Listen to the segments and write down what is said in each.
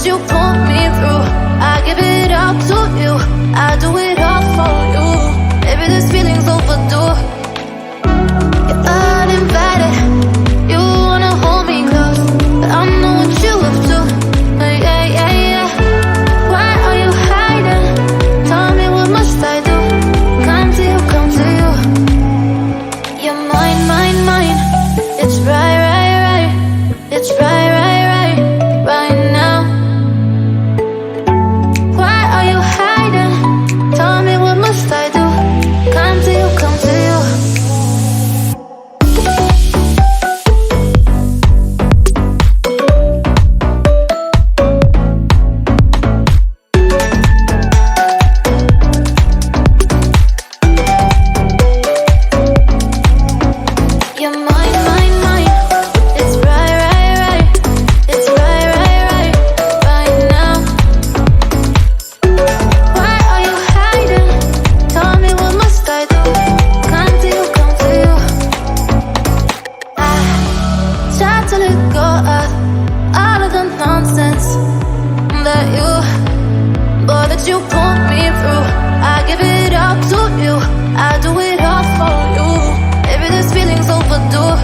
you pull me through. I give it all to you, I do it all for you. Baby, this feeling's overdue. You're uninvited, you wanna hold me close, but I know what you up to. Yeah, yeah, yeah. Why are you hiding? Tell me, what must I do? Come to you, come to you. You're mine, mine, mine. It's right, right, right. It's right, right, right, right now. Why are you hiding? Tell me, what must I do? Come to you, come to you. You're mine, mine, mine. It's right, right, right. It's right, right, right, right now. Why are you hiding? Tell me, what must I do? Come to you, come to you. I try to let go of all of the nonsense that you, boy, that you pulled me through. I give it all to you, I do it all for you. Baby, this feeling's overdue.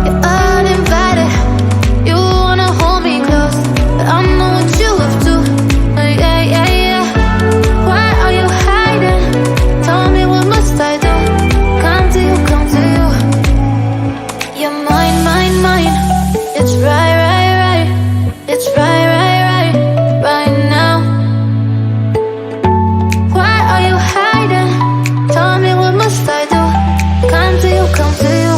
You're uninvited, you wanna hold me close, but I know what you up to. Yeah, yeah, yeah. Why are you hiding? Tell me, what must I do? Come to you, come to you. You're mine, mine, mine. It's right, right, right. It's right, right, right, right now. Why are you hiding? Tell me, what must I do? Come to you, come to you.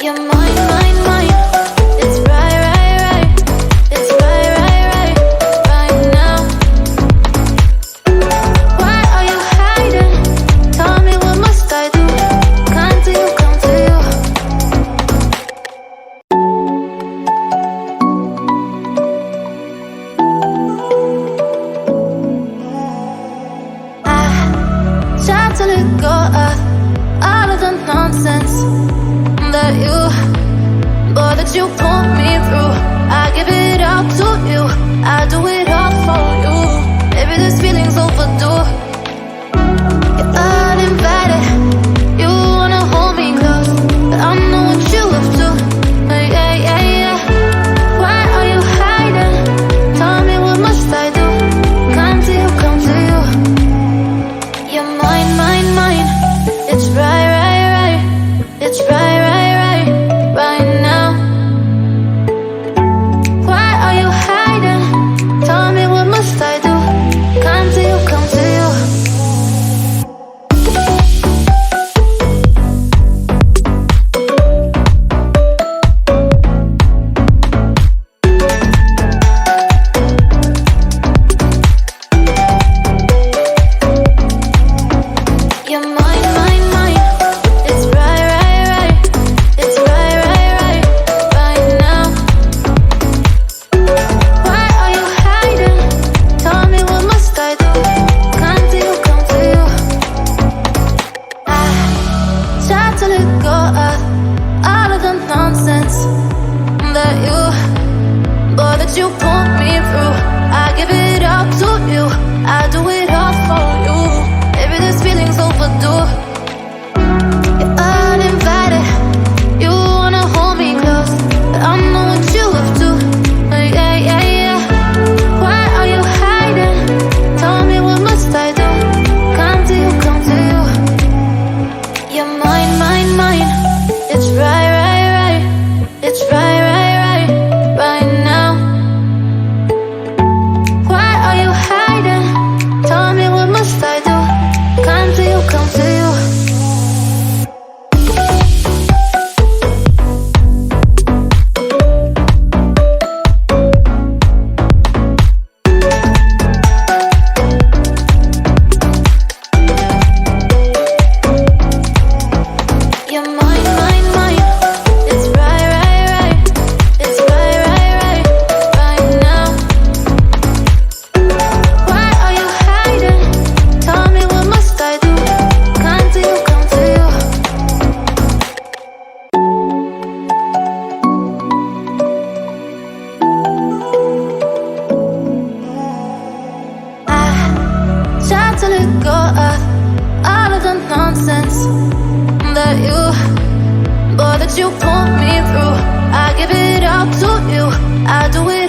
You're mine, mine, mine. It's right, right, right. It's right, right, right, right now. Why are you hiding? Tell me, what must I do? Come to you, come to you. I try to let go of all of the nonsense that you, boy, that you pulled me through. I give it all to you, I do it all for you. Baby, this feeling's overdue. You're uninvited, you wanna hold me close, but I know what you up to. Yeah, yeah, yeah. Why are you hiding? Tell me, what must I do? Come to you, come to you. You're mine, mine, mine. It's right, right, right. It's right, right, right, right now. that you, boy, that you pull me through. I give it up to you. I do it